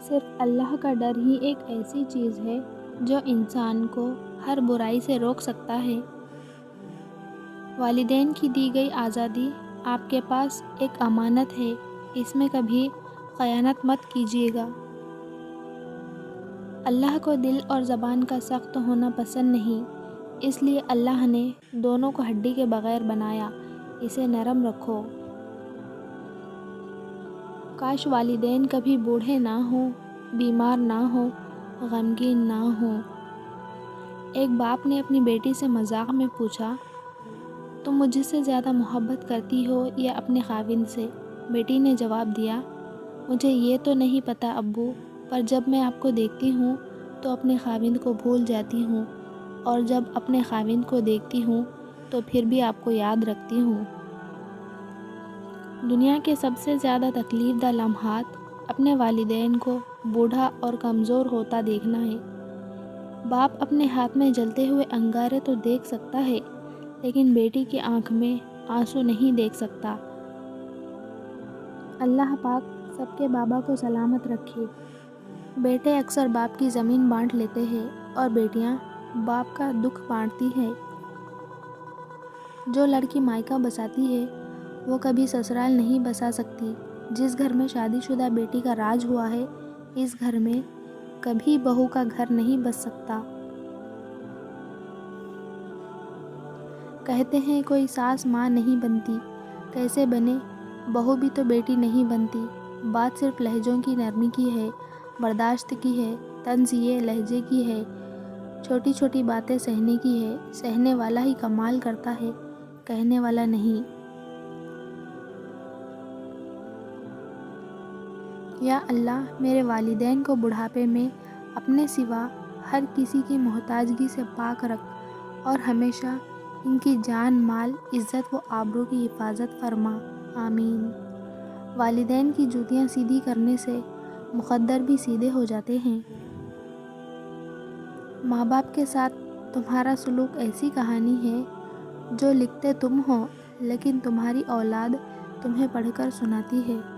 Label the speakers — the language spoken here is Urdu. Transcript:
Speaker 1: صرف اللہ کا ڈر ہی ایک ایسی چیز ہے جو انسان کو ہر برائی سے روک سکتا ہے۔ والدین کی دی گئی آزادی آپ کے پاس ایک امانت ہے، اس میں کبھی خیانت مت کیجیے گا۔ اللہ کو دل اور زبان کا سخت ہونا پسند نہیں، اس لیے اللہ نے دونوں کو ہڈی کے بغیر بنایا، اسے نرم رکھو۔ کاش والدین کبھی بوڑھے نہ ہوں، بیمار نہ ہوں، غمگین نہ ہوں۔ ایک باپ نے اپنی بیٹی سے مذاق میں پوچھا، تم مجھ سے زیادہ محبت کرتی ہو یا اپنے خاوند سے؟ بیٹی نے جواب دیا، مجھے یہ تو نہیں پتہ ابو، پر جب میں آپ کو دیکھتی ہوں تو اپنے خاوند کو بھول جاتی ہوں، اور جب اپنے خاوند کو دیکھتی ہوں تو پھر بھی آپ کو یاد رکھتی ہوں۔ دنیا کے سب سے زیادہ تکلیف دہ لمحات اپنے والدین کو بوڑھا اور کمزور ہوتا دیکھنا ہے۔ باپ اپنے ہاتھ میں جلتے ہوئے انگارے تو دیکھ سکتا ہے، لیکن بیٹی کی آنکھ میں آنسو نہیں دیکھ سکتا۔ اللہ پاک سب کے بابا کو سلامت رکھے۔ بیٹے اکثر باپ کی زمین بانٹ لیتے ہیں اور بیٹیاں باپ کا دکھ بانٹتی ہیں۔ جو لڑکی مائکا بساتی ہے وہ کبھی سسرال نہیں بسا سکتی۔ جس گھر میں شادی شدہ بیٹی کا راج ہوا ہے، اس گھر میں کبھی بہو کا گھر نہیں بس سکتا۔ کہتے ہیں کوئی ساس ماں نہیں بنتی، کیسے بنے؟ بہو بھی تو بیٹی نہیں بنتی۔ بات صرف لہجوں کی نرمی کی ہے، برداشت کی ہے، طنز یہ لہجے کی ہے، چھوٹی چھوٹی باتیں سہنے کی ہے۔ سہنے والا ہی کمال کرتا ہے، کہنے والا نہیں۔ یا اللہ میرے والدین کو بڑھاپے میں اپنے سوا ہر کسی کی محتاجگی سے پاک رکھ اور ہمیشہ ان کی جان مال عزت و آبرو کی حفاظت فرما، آمین۔ والدین کی جوتیاں سیدھی کرنے سے مقدر بھی سیدھے ہو جاتے ہیں۔ ماں باپ کے ساتھ تمہارا سلوک ایسی کہانی ہے جو لکھتے تم ہو لیکن تمہاری اولاد تمہیں پڑھ کر سناتی ہے۔